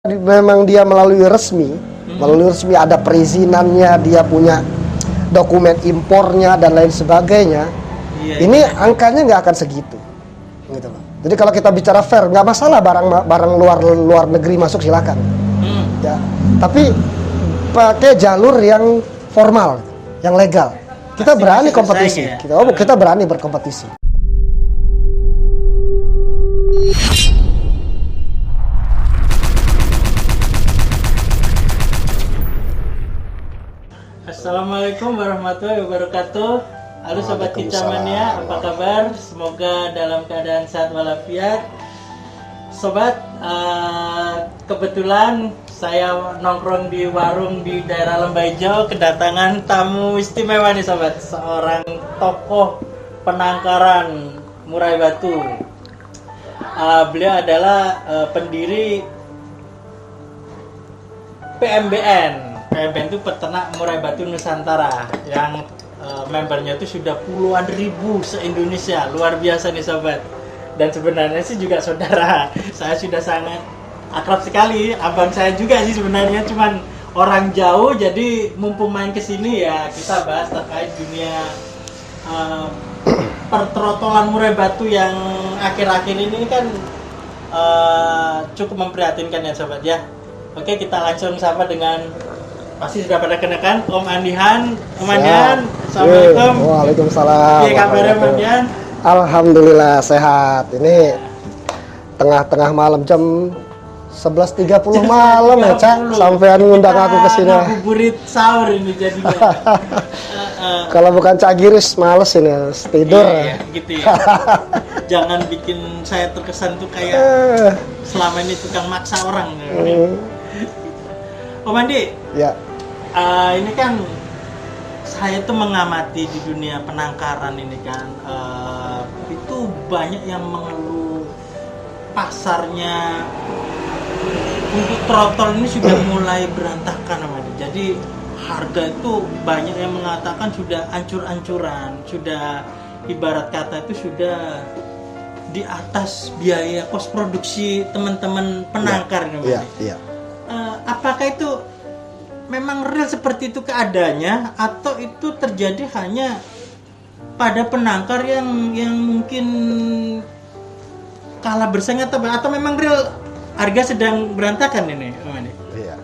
Memang dia melalui resmi ada perizinannya, dia punya dokumen impornya dan lain sebagainya. Ini angkanya nggak akan segitu, gitu loh. Jadi kalau kita bicara fair, nggak masalah barang luar negeri masuk silakan, ya. Tapi pakai jalur yang formal, yang legal. Kita berani kompetisi, kita berani berkompetisi. Assalamualaikum warahmatullahi wabarakatuh. Halo Sobat Kincamania, apa kabar? Semoga dalam keadaan sehat walafiat. Sobat, kebetulan saya nongkrong di warung di daerah Lembaijo, kedatangan tamu istimewa nih Sobat. Seorang tokoh penangkaran murai batu. Beliau adalah pendiri PMBN. PMBN itu Peternak Murai Batu Nusantara, yang membernya itu sudah puluhan ribu se-Indonesia. Luar biasa nih Sobat. Dan sebenarnya sih juga saudara. Saya sudah sangat akrab sekali. Abang saya juga sih sebenarnya, cuman orang jauh. Jadi mumpung main kesini ya kita bahas terkait dunia pertrotolan murai batu yang akhir-akhir ini kan cukup memprihatinkan ya Sobat ya. Oke, kita langsung sapa dengan, pasti sudah pada kenakan, Om Andihan. Om Andihan, Assalamualaikum. Waalaikumsalam. Iya, kabarnya Om Andihan? Alhamdulillah sehat. Ini tengah-tengah malam jam 11.30 malam ya, Cak. Sampean ngundang aku ke sini. Ngabuburit sahur ini jadinya. Kalau bukan Cak Giris males ini tidur. Iya, gitu ya. Jangan bikin saya terkesan tuh kayak selama ini tukang maksa orang. Om Andi, ya. Ini kan saya tuh mengamati di dunia penangkaran ini kan, itu banyak yang mengeluh pasarnya untuk trotol ini sudah mulai berantakan Om Andi. Jadi harga itu banyak yang mengatakan sudah ancur-ancuran, sudah ibarat kata itu sudah di atas biaya kos produksi teman-teman penangkar Om Andi. Apakah itu memang real seperti itu keadaannya, atau itu terjadi hanya pada penangkar yang mungkin kalah bersaing, atau memang real harga sedang berantakan ini, Om Andi? Iya.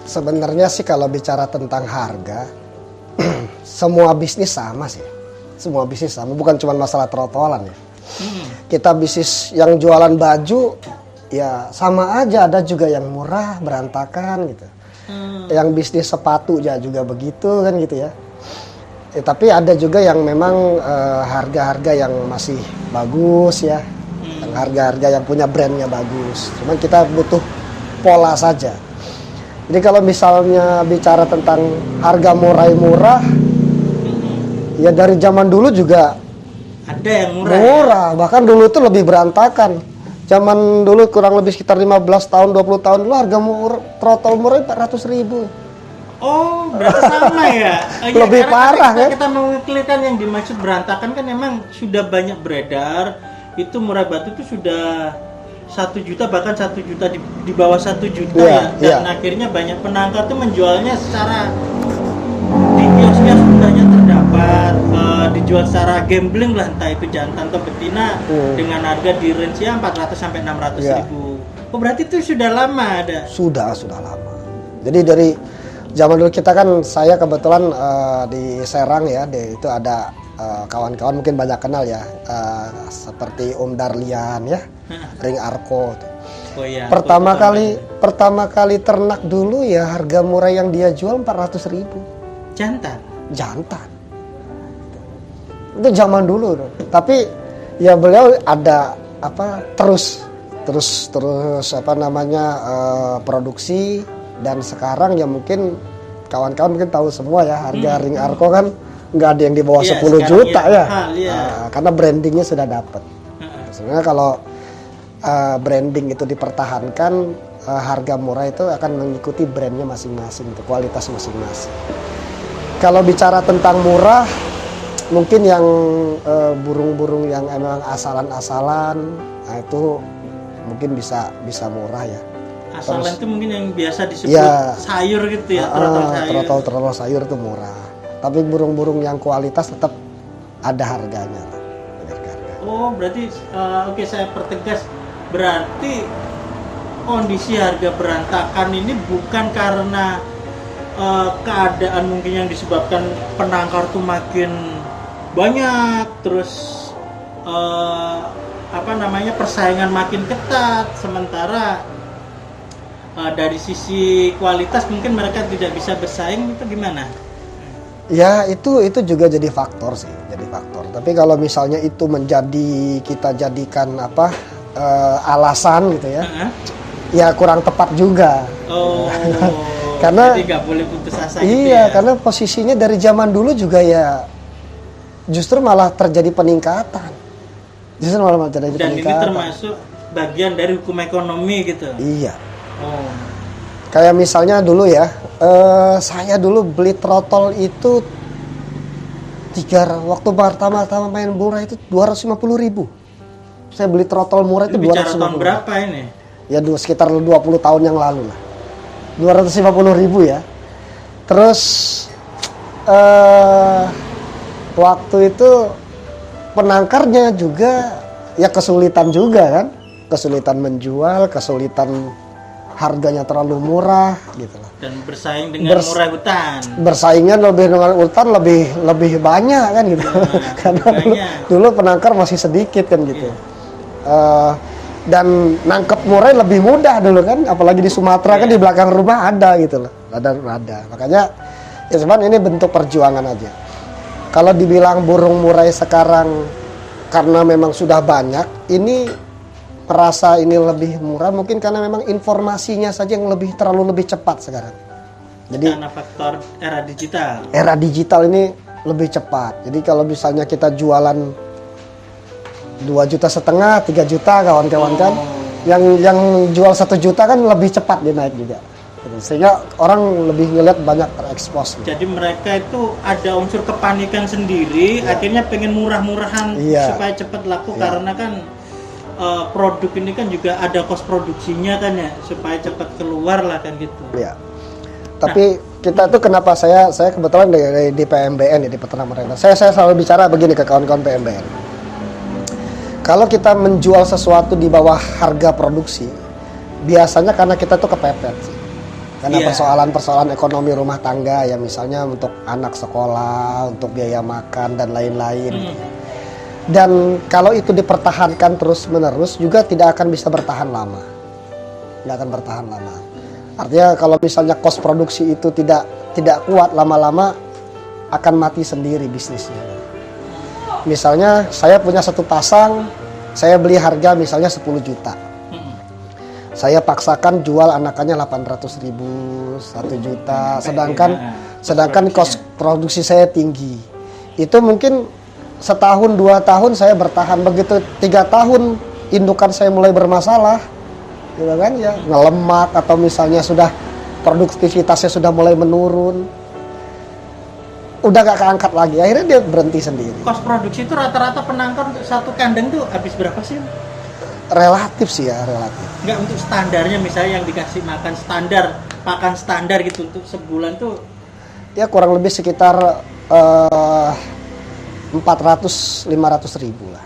Sebenarnya sih kalau bicara tentang harga, semua bisnis sama sih. Semua bisnis sama, bukan cuma masalah trotolan ya. Kita bisnis yang jualan baju ya sama aja, ada juga yang murah berantakan gitu. Yang bisnis sepatu ya juga begitu kan gitu ya. Tapi ada juga yang memang harga-harga yang masih bagus ya, yang harga-harga yang punya brandnya bagus. Cuman kita butuh pola saja. Jadi kalau misalnya bicara tentang harga murah, ya dari zaman dulu juga ada yang murah. Murah, bahkan dulu itu lebih berantakan. Zaman dulu kurang lebih sekitar 15 tahun, 20 tahun dulu harga trotol murah 400.000. Oh, berarti sama ya? Lebih parah kan? Kita mengklaimkan yang dimaksud berantakan kan memang sudah banyak beredar. Itu murai batu itu sudah 1 juta, bahkan 1 juta di bawah 1 juta Dan akhirnya banyak penangkar tuh menjualnya secara di kiosnya sudahnya terdapat, dijual secara gambling lah, entah itu jantan atau betina, dengan harga di range 400 sampai 600 ribu. Oh, berarti itu sudah lama ada? Sudah lama. Jadi dari zaman dulu kita kan, saya kebetulan di Serang ya, itu ada kawan-kawan mungkin banyak kenal ya, seperti Om Darlian ya, Ring Arko. Oh iya. Pertama kali ternak dulu ya harga murah yang dia jual 400.000. Jantan. Itu zaman dulu. Tapi ya beliau ada terus produksi, dan sekarang ya mungkin kawan-kawan mungkin tahu semua ya, harga Ring Arko kan nggak ada yang di bawah 10 juta ya. Karena brandingnya sudah dapat. Sebenarnya kalau branding itu dipertahankan, harga murah itu akan mengikuti brandnya masing-masing, kualitas masing-masing. Kalau bicara tentang murah, mungkin yang burung-burung yang emang asalan-asalan, nah itu mungkin bisa murah ya. Asalan itu mungkin yang biasa disebut Ya. sayur gitu ya, trotol sayur. Trotol sayur itu murah. Tapi burung-burung yang kualitas tetap ada harganya lah. Harga. Oh, berarti oke, saya pertegas, berarti kondisi harga berantakan ini bukan karena keadaan mungkin yang disebabkan penangkar tuh makin banyak, terus persaingan makin ketat, sementara dari sisi kualitas mungkin mereka tidak bisa bersaing, itu gimana? Ya itu juga jadi faktor sih, jadi faktor. Tapi kalau misalnya itu kita jadikan alasan gitu ya, ya kurang tepat juga. Oh, karena jadi nggak boleh putus asa gitu iya, ya? karena posisinya dari zaman dulu juga ya justru malah terjadi peningkatan. Dan ini termasuk bagian dari hukum ekonomi gitu. Iya. Oh. Kayak misalnya dulu ya, saya dulu beli trotol itu waktu pertama main murah itu 250.000. Saya beli trotol murah itu 250. Bicara tahun berapa ini? Ya sekitar 20 tahun yang lalu lah. 250.000 ya. Terus waktu itu penangkarnya juga ya kesulitan juga kan. Kesulitan menjual, kesulitan harganya terlalu murah gitu lah. Dan bersaing dengan murai hutan. Bersaingnya dengan hutan lebih banyak kan gitu. Karena dulu penangkar masih sedikit kan gitu. Dan nangkep murai lebih mudah dulu kan, apalagi di Sumatera kan di belakang rumah ada gitu loh. Ada. Makanya ya cuman ini bentuk perjuangan aja. Kalau dibilang burung murai sekarang karena memang sudah banyak, ini merasa ini lebih murah mungkin karena memang informasinya saja yang terlalu lebih cepat sekarang. Jadi karena faktor era digital. Era digital ini lebih cepat. Jadi kalau misalnya kita jualan 2,5 juta, 3 juta kawan-kawan kan, yang jual 1 juta kan lebih cepat dia naik juga. Sehingga orang lebih ngeliat banyak terekspos. Gitu. Jadi mereka itu ada unsur kepanikan sendiri, akhirnya pengen murah-murahan supaya cepat laku karena kan produk ini kan juga ada kos produksinya kan ya, supaya cepat keluar lah kan gitu. Iya. Tapi kita tuh kenapa saya kebetulan di PMBN ya, di Peternak Modern. Saya selalu bicara begini ke kawan-kawan PMBN. Kalau kita menjual sesuatu di bawah harga produksi, biasanya karena kita tuh kepepet sih. Karena persoalan-persoalan ekonomi rumah tangga ya, misalnya untuk anak sekolah, untuk biaya makan dan lain-lain. Dan kalau itu dipertahankan terus-menerus juga tidak akan bisa bertahan lama. Tidak akan bertahan lama. Artinya kalau misalnya kos produksi itu tidak kuat, lama-lama akan mati sendiri bisnisnya. Misalnya saya punya satu pasang, saya beli harga misalnya 10 juta. Saya paksakan jual anakannya 800.000, 1 juta, sedangkan kos produksi saya tinggi. Itu mungkin setahun 2 tahun saya bertahan, begitu 3 tahun indukan saya mulai bermasalah, gitu kan ya, ngelemak atau misalnya sudah produktivitasnya sudah mulai menurun, udah gak keangkat lagi, akhirnya dia berhenti sendiri. Kos produksi itu rata-rata penangkar untuk satu kandang tuh habis berapa sih? Relatif sih ya, relatif. Enggak, untuk standarnya misalnya yang dikasih makan standar gitu untuk sebulan tuh ya kurang lebih sekitar 400-500 ribu lah.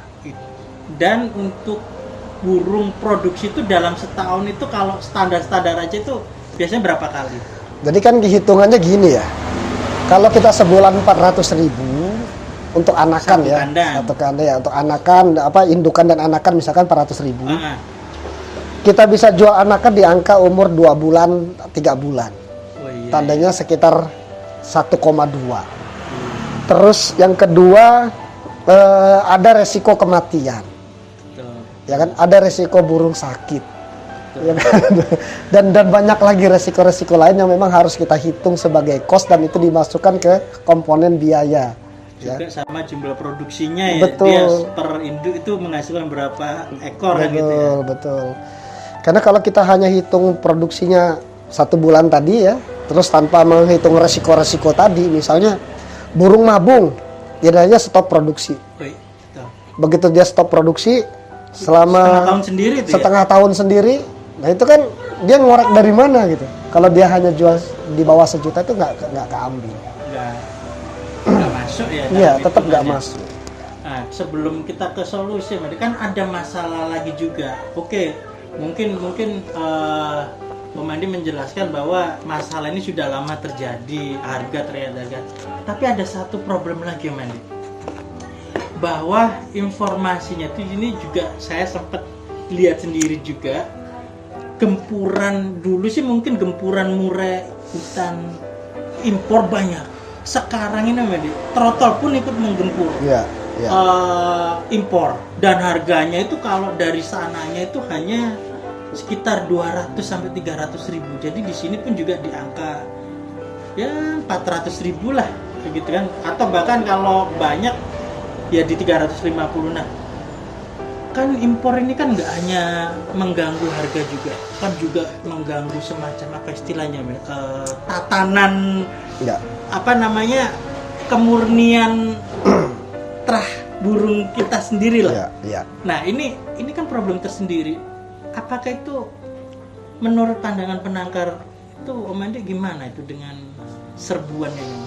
Dan untuk burung produksi itu dalam setahun itu kalau standar aja itu biasanya berapa kali? Jadi kan hitungannya gini ya, kalau kita sebulan 400 ribu untuk anakan satu ya, satu kandang ya, untuk anakan indukan dan anakan misalkan 400 ribu, kita bisa jual anakan di angka umur 2 bulan, 3 bulan, tandanya sekitar 1,2. Terus yang kedua ada resiko kematian. Ya kan, ada resiko burung sakit. Ya kan? dan banyak lagi resiko-resiko lain yang memang harus kita hitung sebagai cost dan itu dimasukkan ke komponen biaya. Juga sama jumlah produksinya ya. Betul. Dia per induk itu menghasilkan berapa ekor gitu ya. Betul. Karena kalau kita hanya hitung produksinya 1 bulan tadi ya, terus tanpa menghitung resiko-resiko tadi, misalnya burung mabung, dia stop produksi. Begitu dia stop produksi selama setengah tahun sendiri, nah itu kan dia ngorek dari mana gitu. Kalau dia hanya jual di bawah 1 juta itu nggak keambil. Nggak masuk ya. Iya, tetap nggak hitungannya. masuk. Nah, sebelum kita ke solusi, kan ada masalah lagi juga. Oke, mungkin Om Andi menjelaskan bahwa masalah ini sudah lama terjadi, harga. Tapi ada satu problem lagi, Om Andi, bahwa informasinya itu ini juga saya sempat lihat sendiri juga. Gempuran dulu sih mungkin gempuran murai hutan impor banyak. Sekarang ini, Om Andi, trotol pun ikut menggempur. Iya. Impor, dan harganya itu kalau dari sananya itu hanya sekitar 200 sampai 300 ribu. Jadi di sini pun juga di angka ya 400 ribu lah begitu kan, atau bahkan kalau banyak ya di 350. Nah, kan impor ini kan nggak hanya mengganggu harga juga, kan juga mengganggu semacam apa istilahnya, tatanan Iya. apa namanya, kemurnian terah burung kita sendiri lah. Iya. Nah, ini kan problem tersendiri. Apakah itu menurut pandangan penangkar itu, Om Andi, gimana itu dengan serbuan ini?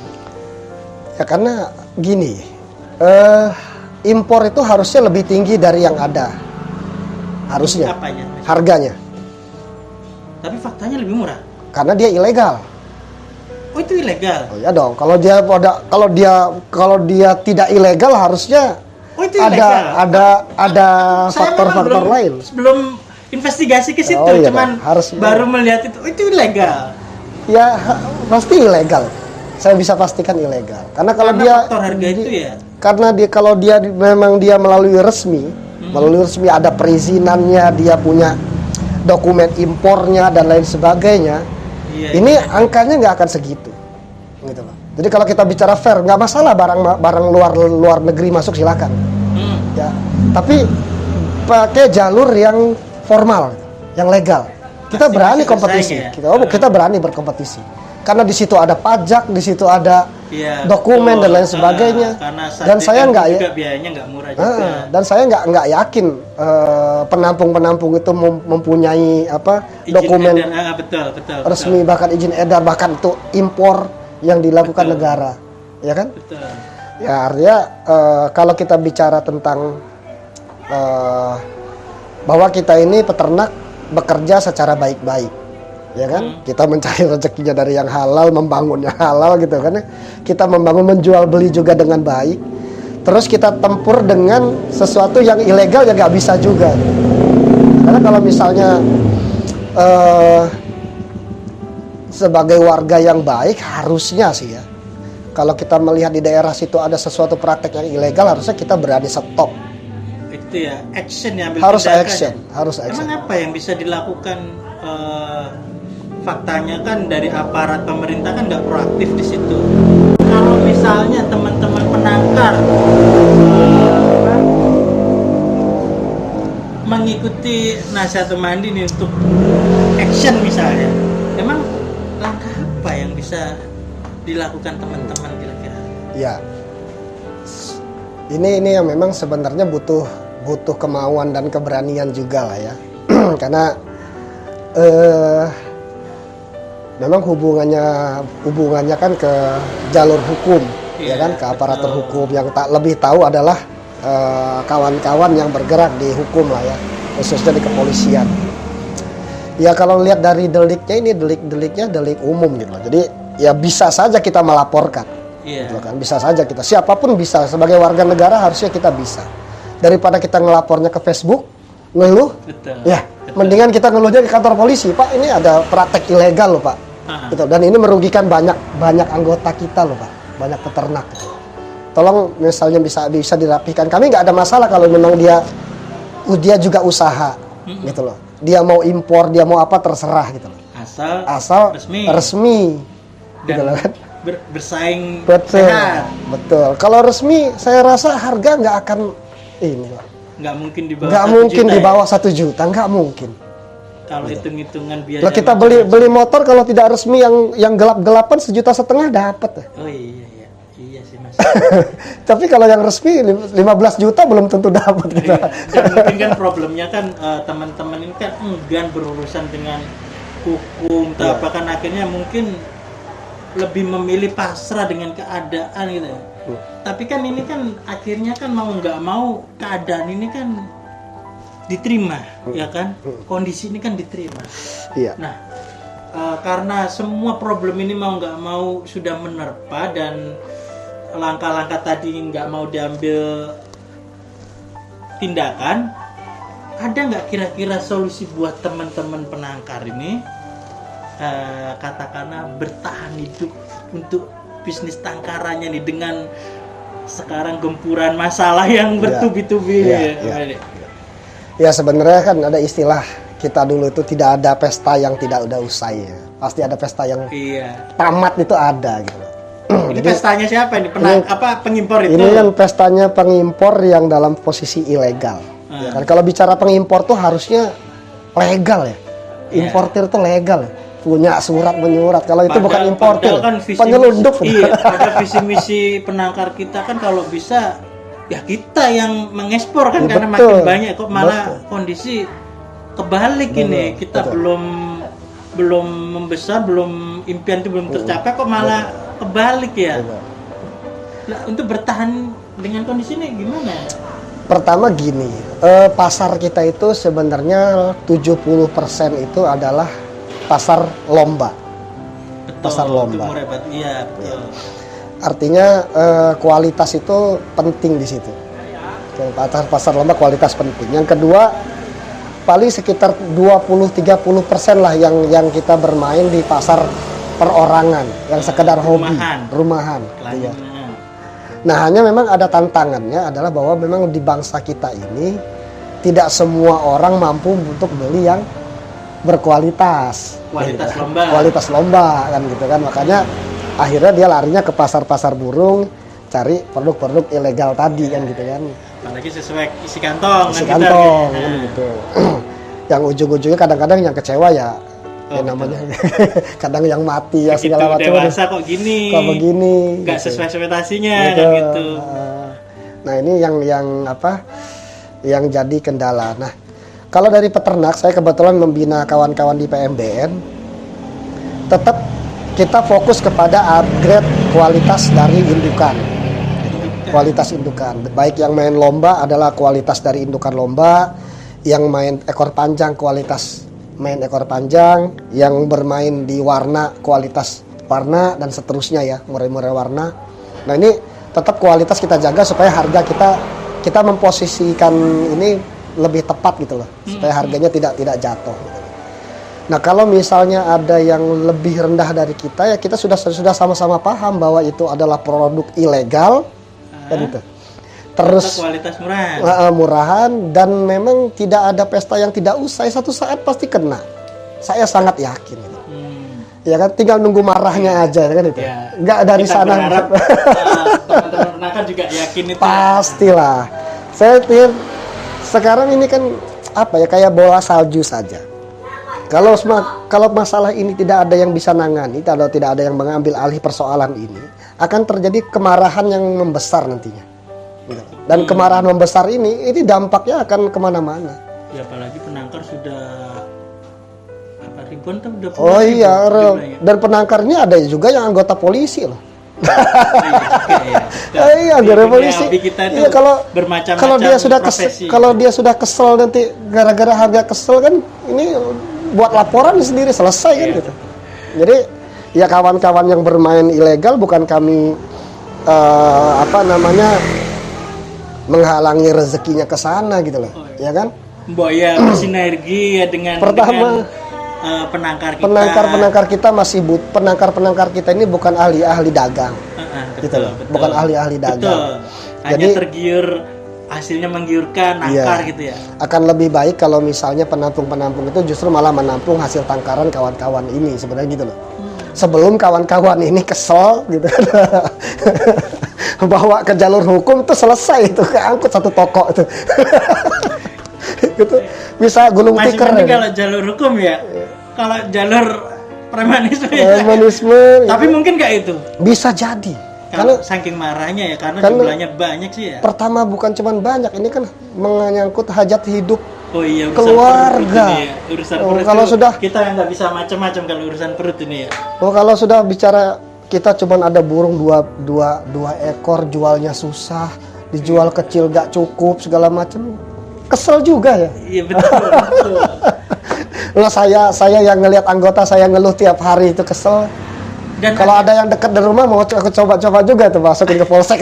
Ya karena gini, impor itu harusnya lebih tinggi dari yang ada. Harusnya. Apanya? Harganya. Tapi faktanya lebih murah. Karena dia ilegal. Oh, itu ilegal. Oh ya dong. Kalau dia tidak ilegal harusnya Oh, itu ilegal. ada Saya faktor-faktor memang lain. Belum investigasi ke situ, Oh, iya cuman dong. Harus- baru melihat itu. Oh, itu ilegal. Ya pasti ilegal. Saya bisa pastikan ilegal. Karena kalau Karena dia faktor harga itu ya. Karena kalau dia memang dia melalui resmi ada perizinannya, dia punya dokumen impornya dan lain sebagainya. Iya, Ini angkanya nggak akan segitu, gitu loh. Jadi kalau kita bicara fair, nggak masalah barang luar negeri masuk silakan, ya. Tapi pakai jalur yang formal, yang legal. Kita Pasti berani bisa kompetisi, bersaing ya? kita berani berkompetisi. Karena di situ ada pajak, di situ ada Iya, dokumen betul. dan lain sebagainya. Karena Dan saya nggak juga biayanya nggak murah juga. dan saya nggak yakin penampung itu mempunyai Izin dokumen edar, betul. resmi, bahkan izin edar, bahkan itu impor yang dilakukan negara, ya kan? Betul. Ya artinya kalau kita bicara tentang bahwa kita ini peternak bekerja secara baik-baik, ya kan? Kita mencari rezekinya dari yang halal, membangunnya halal gitu kan? Kita membangun, menjual beli juga dengan baik. Terus kita tempur dengan sesuatu yang ilegal ya nggak bisa juga. Karena kalau misalnya sebagai warga yang baik harusnya sih ya, kalau kita melihat di daerah situ ada sesuatu praktek yang ilegal, harusnya kita berani stop. Itu ya, action ya, ambil Harus tindakan action, ya. harus action. Emang apa yang bisa dilakukan? Faktanya kan dari aparat pemerintah kan nggak proaktif di situ. Kalau misalnya teman-teman penangkar mengikuti nasihat Om Andi nih untuk action misalnya, emang langkah apa yang bisa dilakukan teman-teman kira-kira? Ya, ini yang memang sebenarnya butuh kemauan dan keberanian juga lah ya. Karena memang hubungannya kan ke jalur hukum, ya kan, ke aparatur hukum. Yang tak lebih tahu adalah kawan-kawan yang bergerak di hukum lah ya, khususnya di kepolisian. Ya kalau lihat dari deliknya, ini deliknya delik umum gitu loh. Jadi ya bisa saja kita melaporkan, gitu kan. Bisa saja kita, siapapun bisa, sebagai warga negara harusnya kita bisa. Daripada kita ngelapornya ke Facebook, ngeluh, ya mendingan kita ngeluhnya ke kantor polisi. Pak, ini ada praktek ilegal loh Pak, gitu. Dan ini merugikan banyak anggota kita loh Pak, banyak peternak. Tolong misalnya bisa dirapihkan. Kami nggak ada masalah kalau memang dia juga usaha, gitu loh. Dia mau impor, dia mau apa, terserah gitu loh. Asal resmi dan gitu loh kan. Bersaing sehat. Betul. Kalau resmi, saya rasa harga nggak akan ini Pak. Nggak mungkin di bawah 1 juta, nggak mungkin. Kalau hitung-hitungan biaya. Kalau kita beli motor kalau tidak resmi yang gelap-gelapan 1,5 juta dapat. Oh iya sih Mas. Tapi kalau yang resmi 15 juta belum tentu dapat. Dan mungkin kan problemnya kan teman-teman ini kan enggan berurusan dengan hukum, apa kan akhirnya mungkin lebih memilih pasrah dengan keadaan gitu ya. Tapi kan ini kan akhirnya kan mau nggak mau keadaan ini kan diterima, ya kan? Kondisi ini kan diterima. Iya. Nah, karena semua problem ini mau nggak mau sudah menerpa dan langkah-langkah tadi nggak mau diambil tindakan, ada nggak kira-kira solusi buat teman-teman penangkar ini katakanlah bertahan hidup untuk bisnis tangkarannya nih dengan sekarang gempuran masalah yang bertubi-tubi? Ya sebenarnya kan ada istilah kita dulu itu tidak ada pesta yang tidak udah usai ya. Pasti ada pesta yang tamat itu ada gitu. Ini pestanya siapa ini? Pengimpor itu? Ini kan pestanya pengimpor yang dalam posisi ilegal. Ya kan kalau bicara pengimpor tuh harusnya legal ya. Importir tuh legal ya. Punya surat menyurat. Kalau itu bukan importir, kan penyelundup. Iya, ada visi misi penangkar kita kan kalau bisa ya kita yang mengekspor kan, karena makin banyak kok malah kondisi kebalik ini. Kita belum membesar, belum impian itu belum tercapai kok malah kebalik ya. Nah, untuk bertahan dengan kondisi ini gimana? Pertama gini, pasar kita itu sebenarnya 70% itu adalah pasar lomba. Betul, pasar lomba. Iya, betul. Artinya kualitas itu penting di situ. Pasar lomba kualitas penting. Yang kedua, paling sekitar 20-30% lah yang kita bermain di pasar perorangan, yang sekedar hobi, rumahan. Iya. Nah, hanya memang ada tantangannya adalah bahwa memang di bangsa kita ini tidak semua orang mampu untuk beli yang berkualitas. Kualitas lomba kan gitu kan. Makanya akhirnya dia larinya ke pasar-pasar burung, cari produk-produk ilegal tadi kan gitu kan. Apalagi sesuai isi kantong kan gitu. Yang ujung-ujungnya kadang-kadang yang kecewa ya namanya kadang yang mati ya segala macam. Dewasa kok begini nggak gitu. sesuai ekspektasinya kan gitu. Nah ini yang jadi kendala. Nah kalau dari peternak, saya kebetulan membina kawan-kawan di PMBN, tetap kita fokus kepada upgrade kualitas dari indukan. Kualitas indukan, baik yang main lomba adalah kualitas dari indukan lomba, yang main ekor panjang kualitas main ekor panjang, yang bermain di warna kualitas warna, dan seterusnya ya, murai-murai warna. Nah ini tetap kualitas kita jaga supaya harga kita memposisikan ini lebih tepat gitu loh, supaya harganya tidak jatuh. Gitu. Nah kalau misalnya ada yang lebih rendah dari kita, ya kita sudah sama-sama paham bahwa itu adalah produk ilegal, kan gitu. Terus kualitas murahan, dan memang tidak ada pesta yang tidak usai, satu saat pasti kena. Saya sangat yakin itu. Ya kan, tinggal nunggu marahnya aja kan itu. Ya. Nggak dari kita sana. Teman-teman penangkar juga yakin itu. Pastilah. Saya pikir sekarang ini kan kayak bola salju saja. Kalau masalah ini tidak ada yang bisa nangani, kalau tidak ada yang mengambil alih persoalan ini, akan terjadi kemarahan yang membesar nantinya. Dan kemarahan membesar ini dampaknya akan kemana-mana. Ya apalagi penangkar sudah ribuan kan udah. Oh iya, dan penangkarnya ada juga yang anggota polisi loh. Iya, anggota polisi. Iya, kalau dia sudah kesel nanti gara-gara harga kesel kan, ini buat laporan sendiri selesai kan gitu. Jadi ya kawan-kawan yang bermain ilegal bukan kami menghalangi rezekinya ke sana gitu loh, ya kan? Mbak ya bersinergi ya dengan penangkar kita masih penangkar kita ini bukan ahli dagang, gitu loh, bukan ahli dagang. Jadi tergiur hasilnya menggiurkan nangkar gitu ya. Akan lebih baik kalau misalnya penampung itu justru malah menampung hasil tangkaran kawan-kawan ini sebenarnya gitu loh. Sebelum kawan-kawan ini kesel gitu bawa ke jalur hukum itu selesai itu, keangkut satu toko itu. Gitu. Bisa gulung tikar. Masih kalau jalur hukum ya. Kalau jalur premanisme. Tapi mungkin nggak itu. Bisa jadi. Kalau saking marahnya ya, karena jumlahnya banyak sih ya. Pertama bukan cuma banyak, ini kan menyangkut hajat hidup Oh iya, urusan keluarga. perut ini ya. Urusan Oh, perut kalau itu sudah kita yang nggak bisa macam-macam kalau urusan perut ini ya. Oh, kalau sudah bicara kita cuman ada burung dua ekor, jualnya susah, dijual kecil gak cukup segala macam, kesel juga ya. Iya betul. Betul. Lah saya yang ngelihat anggota saya ngeluh tiap hari itu kesel. Dan Kalau ada yang dekat dari rumah mau aku coba-coba juga tuh masukin ke polsek.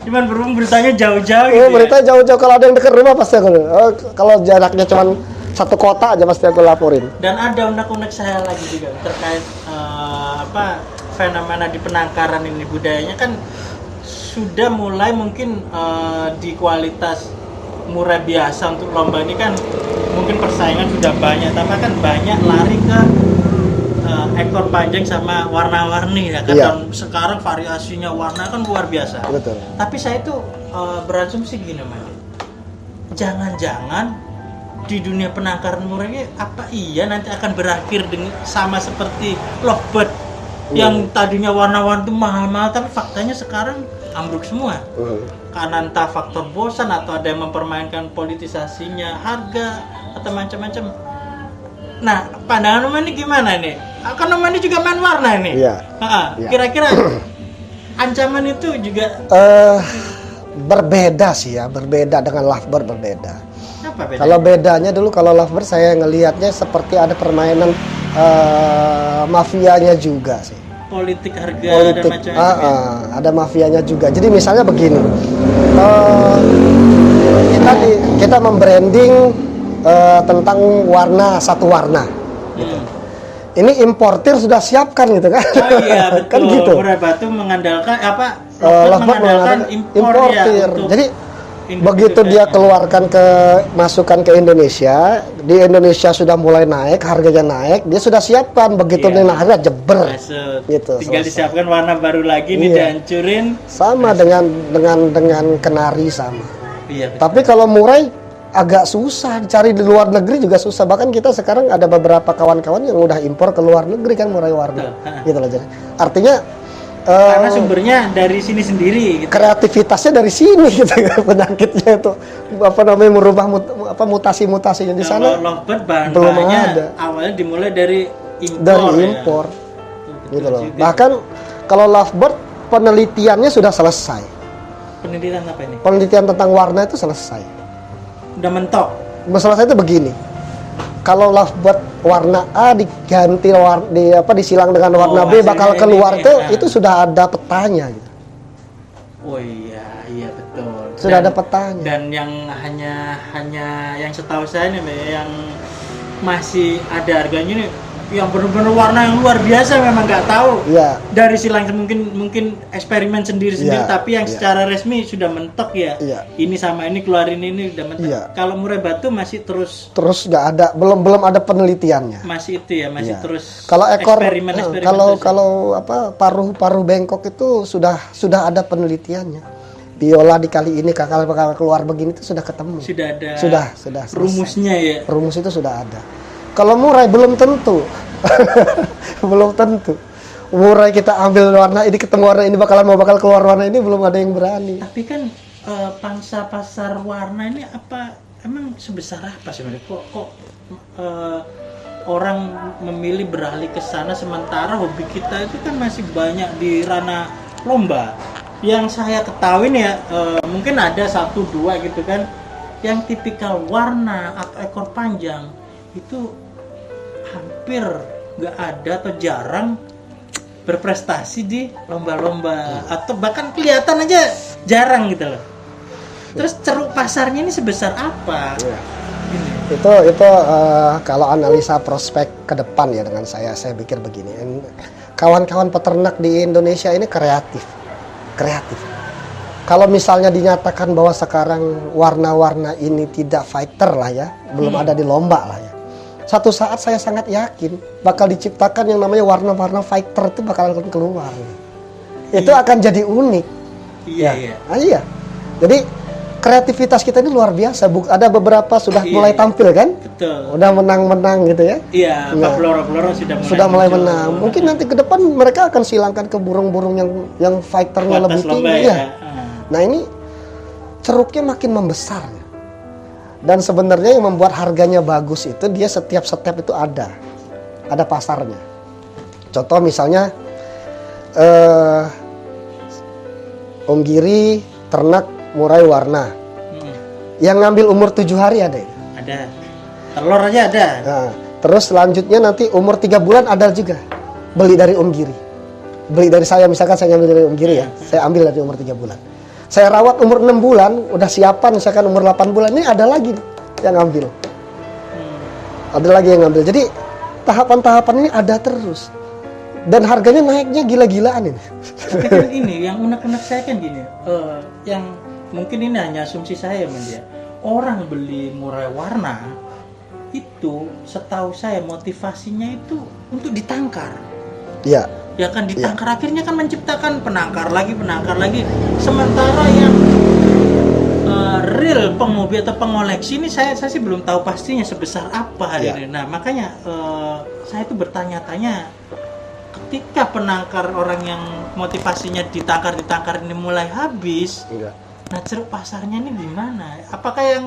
cuman berhubung beritanya jauh-jauh gitu Oh, ya. berita jauh-jauh kalau ada yang dekat rumah pasti aku. Oh, kalau jaraknya cuman satu kota aja pasti aku laporin. Dan ada unek-unek saya lagi juga terkait fenomena di penangkaran ini, budayanya kan sudah mulai mungkin di kualitas murah biasa untuk lomba ini kan mungkin persaingan sudah banyak, tapi kan banyak lari ke ekor panjang sama warna-warni ya kan. Iya. Dan sekarang variasinya warna kan luar biasa. Betul. Tapi saya itu berasumsi gini Mas, jangan-jangan di dunia penangkaran murah ini apa iya nanti akan berakhir dengan sama seperti lovebird yang tadinya warna-warni itu mahal-mahal, tapi faktanya sekarang ambruk semua. Karena entah faktor bosan atau ada yang mempermainkan politisasinya harga atau macam-macam. Nah, pandangan Om ini gimana nih? Kan Om ini juga main warna nih. Iya. Iya. Kira-kira ancaman itu juga Berbeda sih ya, berbeda dengan lovebird berbeda. apa bedanya? Kalau bedanya dulu kalau lovebird saya ngelihatnya seperti ada permainan mafianya juga sih. Politik harga Politik, dan macam-macam. ada mafianya juga. Jadi misalnya begini, kita membranding tentang warna satu warna. Ini importir sudah siapkan gitu kan? Oh iya betul. Kan gitu. Murai Batu mengandalkan Lovebird mengandalkan impor ya. Untuk Jadi begitu dia keluarkan masukkan ke Indonesia, di Indonesia sudah mulai naik, harganya naik, dia sudah siapkan begitu Iya. naik harga jeber. masuk. Gitu, Tinggal selesai. disiapkan warna baru lagi nih Iya. dihancurin. Sama dengan kenari sama. Iya betul. Tapi kalau murai agak susah dicari di luar negeri juga susah. Bahkan kita sekarang ada beberapa kawan-kawan yang udah impor ke luar negeri kan murai warna. Betul. Gitu loh jadi. Artinya Karena sumbernya dari sini sendiri gitu. kreativitasnya dari sini gitu kan, penyakitnya itu apa namanya merubah mutasi-mutasinya di sana Kalau lovebird bahan belum bahannya ada. awalnya dimulai dari impor. dari ya. impor Betul gitu loh. juga. Bahkan kalau lovebird penelitiannya sudah selesai. Penelitian apa ini? Penelitian tentang warna itu selesai. Udah mentok. Masalah saya itu begini. Kalau lovebird warna A diganti disilang dengan warna B hasilnya bakal ini, keluar ya. itu sudah ada petanya gitu. Oh iya betul. Sudah ada petanya. Dan yang hanya yang setahu saya nih Mbak, yang masih ada harganya nih yang benar-benar warna yang luar biasa, memang nggak tahu. Iya. Dari silang mungkin eksperimen sendiri Iya, tapi yang iya. secara resmi sudah mentok ya. Iya. Ini sama ini keluarin ini udah mentok. Iya. Kalau murai batu masih terus Terus nggak ada belum ada penelitiannya. masih itu ya, masih Iya. terus Kalau ekor eksperimen kalau paruh bengkok itu sudah ada penelitiannya. Biola dikali ini kakak keluar begini itu sudah ketemu. sudah ada Sudah selesai. rumusnya ya. Rumus itu sudah ada. Kalau murai belum tentu. Belum tentu. Murai kita ambil warna ini ketemu warna ini bakal keluar warna ini, belum ada yang berani. Tapi kan pangsa pasar warna ini apa emang sebesar apa sebenarnya? Kok orang memilih beralih ke sana sementara hobi kita itu kan masih banyak di ranah lomba. Yang saya ketahui nih ya, mungkin ada 1-2 gitu kan yang tipikal warna atau ekor panjang itu hampir nggak ada atau jarang berprestasi di lomba-lomba atau bahkan kelihatan aja jarang gitu loh. Terus ceruk pasarnya ini sebesar apa? Ini. Itu kalau analisa prospek ke depan ya dengan saya pikir begini. Kawan-kawan peternak di Indonesia ini kreatif. Kalau misalnya dinyatakan bahwa sekarang warna-warna ini tidak fighter lah ya, belum ada di lomba lah ya. Satu saat saya sangat yakin bakal diciptakan yang namanya warna-warna fighter itu bakal keluar. Itu akan jadi unik. Iya, ya. iya. Iya. Jadi kreativitas kita ini luar biasa. Ada beberapa sudah mulai tampil kan? Betul. Udah menang gitu ya. Iya, Nah, Flora sudah mulai muncul. menang. Mungkin nanti ke depan mereka akan silangkan ke burung-burung yang fighternya Kualitas lebih lomba tinggi. ya. Ya. Nah ini ceruknya makin membesar. Dan sebenarnya yang membuat harganya bagus itu dia setiap step itu ada pasarnya. Contoh misalnya Om Giri ternak murai warna. Yang ngambil umur 7 hari ada ya? Ada. Telur aja ada. Nah, terus selanjutnya nanti umur 3 bulan ada juga. Beli dari Om Giri. Beli dari saya, misalkan saya ngambil dari Om Giri ya. Saya ambil dari umur 3 bulan. Saya rawat umur 6 bulan, udah siapan misalkan umur 8 bulan. Ini ada lagi yang ngambil. Ada lagi yang ngambil. Jadi tahapan-tahapan ini ada terus. Dan harganya naiknya gila-gilaan ini. Tapi kan ini, yang unek-unek saya kan gini. Yang mungkin ini hanya asumsi saya ya. Orang beli murai warna itu setahu saya motivasinya itu untuk ditangkar. Iya. Ya kan ditangkar akhirnya kan menciptakan penangkar lagi. Sementara yang real penghobi atau pengoleksi ini saya sih belum tahu pastinya sebesar apa hari ini. Nah makanya saya itu bertanya-tanya ketika penangkar orang yang motivasinya ditangkar ini mulai habis. Nah ceruk pasarnya ini gimana? Apakah yang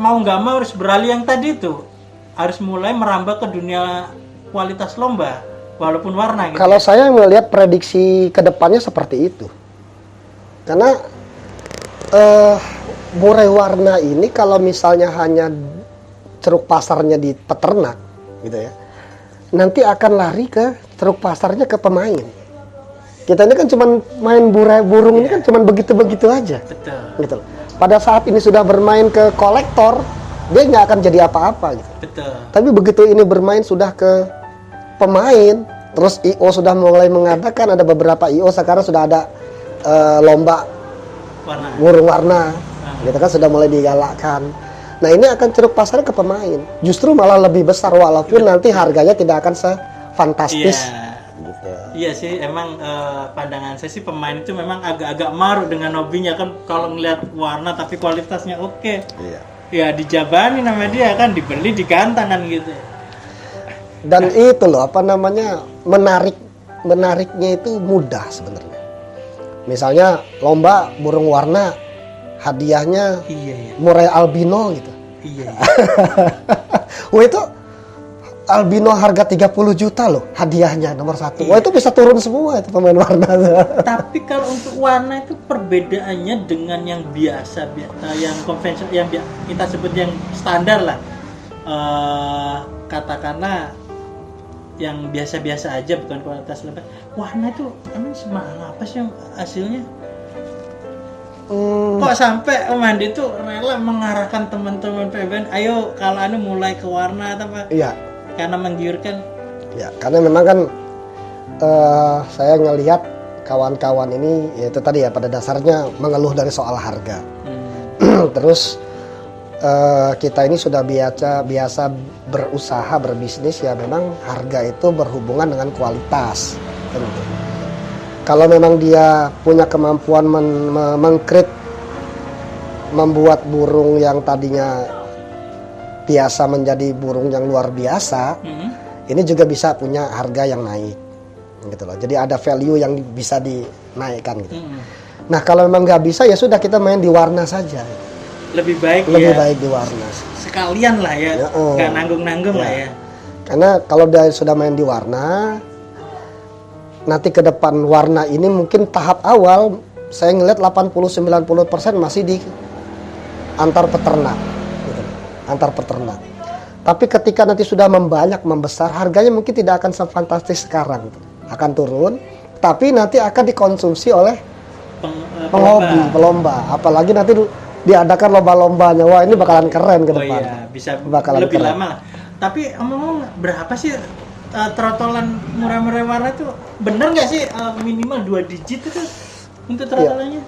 mau nggak mau harus beralih yang tadi itu harus mulai merambah ke dunia kualitas lomba walaupun warna gitu? Kalau saya melihat prediksi kedepannya seperti itu, karena murai warna ini kalau misalnya hanya ceruk pasarnya di peternak gitu ya, nanti akan lari ke ceruk pasarnya ke pemain. Kita ini kan cuma main burung ini kan cuma begitu-begitu aja. Betul. Gitu. Pada saat ini sudah bermain ke kolektor, dia nggak akan jadi apa-apa gitu. Betul. Tapi begitu ini bermain sudah ke pemain, terus IO sudah mulai mengadakan, ada beberapa IO sekarang sudah ada lomba burung warna, gitu kan sudah mulai digalakkan. Nah ini akan ceruk pasarnya ke pemain, justru malah lebih besar walaupun nanti harganya tidak akan sefantastis. Iya sih, emang pandangan saya sih pemain itu memang agak-agak maruk dengan hobinya kan kalau ngelihat warna tapi kualitasnya oke. Iya. Ya dijabani nama dia kan dibeli digantangan gitu. Dan itu loh apa namanya menariknya itu mudah sebenarnya. Misalnya lomba burung warna hadiahnya murai albino gitu. Iya. Wah itu albino harga 30 juta loh hadiahnya nomor 1. Wah itu bisa turun semua itu pemain warna. Tapi kalau untuk warna itu perbedaannya dengan yang biasa, yang konvensional, yang kita sebut yang standar lah. Katakanlah yang biasa-biasa aja bukan kualitas lebih. Warna itu emang semahal apa sih yang hasilnya? Kok sampai Om Andi itu rela mengarahkan teman-teman PBN, ayo kalau anu mulai ke warna atau apa? Iya. Karena menggiurkan. Ya, karena memang kan saya ngelihat kawan-kawan ini ya itu tadi ya pada dasarnya mengeluh dari soal harga. Terus kita ini sudah biasa berusaha berbisnis ya memang harga itu berhubungan dengan kualitas. Gitu. Kalau memang dia punya kemampuan membuat burung yang tadinya biasa menjadi burung yang luar biasa, ini juga bisa punya harga yang naik, gitu loh. Jadi ada value yang bisa dinaikkan gitu. Nah kalau memang nggak bisa ya sudah kita main di warna saja. Lebih baik di warna. Sekalian lah ya, nggak nanggung-nanggung lah ya. Karena kalau dia sudah main di warna, nanti ke depan warna ini mungkin tahap awal saya ngelihat 80-90% masih di antar peternak. Antar peternak. Tapi ketika nanti sudah membesar, harganya mungkin tidak akan sefantastis sekarang, akan turun. Tapi nanti akan dikonsumsi oleh penghobi, pelomba. Apalagi nanti diadakan lomba-lombanya. Wah ini bakalan keren ke depan. Iya, bisa bakalan lebih keren. lama. Tapi ngomong berapa sih trotolan murai-murai warna itu? Bener nggak sih minimal 2 digit itu untuk trotolannya?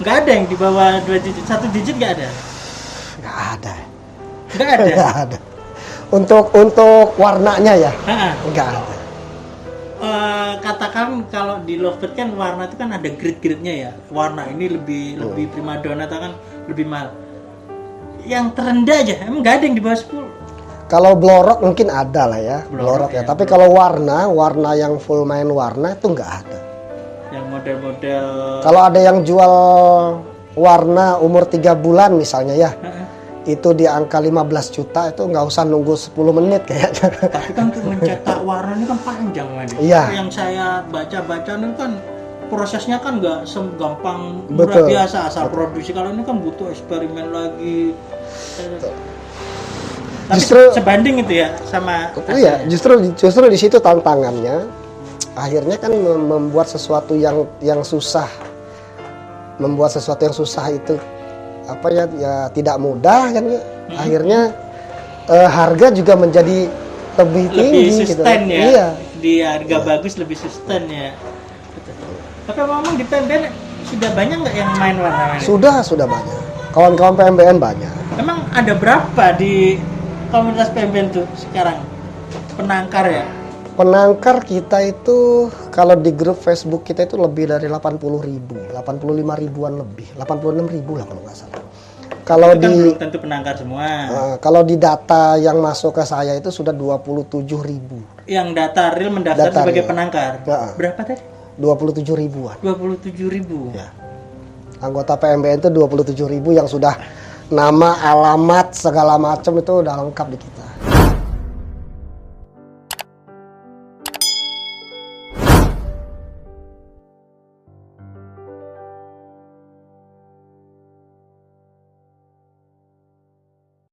Nggak ada yang di bawah 2 digit, 1 digit nggak ada. Nggak ada. Nggak ada. Untuk warnanya ya. Nggak ada. Katakan kalau di Lovebird kan warna itu kan ada grade-grade-nya ya. Warna ini lebih primadona atau kan lebih mahal. Yang terendah aja, emang nggak ada yang di bawah 10. Kalau blorok mungkin ada lah ya, blorok ya. Tapi kalau warna yang full main warna itu nggak ada. Yang model-model. Kalau ada yang jual warna umur 3 bulan misalnya ya, itu di angka 15 juta, itu nggak usah nunggu 10 menit kayaknya. Tapi kan untuk mencetak warna ini kan panjang, Mas. Iya. Yang saya baca-baca ini kan prosesnya kan nggak segampang murah Betul. biasa asal produksi. Kalau ini kan butuh eksperimen lagi. Tapi Justru- sebanding itu ya sama Iya, hasilnya. justru di situ tantangannya. Akhirnya kan membuat sesuatu yang susah, membuat sesuatu yang susah itu apa ya, tidak mudah kan ya. Akhirnya harga juga menjadi lebih tinggi Lebih sustain gitu. ya. Iya. Di harga bagus lebih sustain ya. Betul. Tapi ngomong di PMBN sudah banyak nggak yang main warna ini? Sudah banyak. Kawan-kawan PMBN banyak. Emang ada berapa di komunitas PMBN tuh sekarang penangkar ya? Penangkar kita itu kalau di grup Facebook kita itu lebih dari 80 ribu, 85 ribuan lebih, 86 ribu lah kalau nggak salah. Kalau Itu kan di belum tentu penangkar semua. kalau di data yang masuk ke saya itu sudah 27 ribu, Yang data real mendaftar Data sebagai real. penangkar. Ya. Berapa tadi? 27 ribuan. 27.000. Ya. Anggota PMBN itu 27 ribu yang sudah nama, alamat, segala macam itu udah lengkap di kita.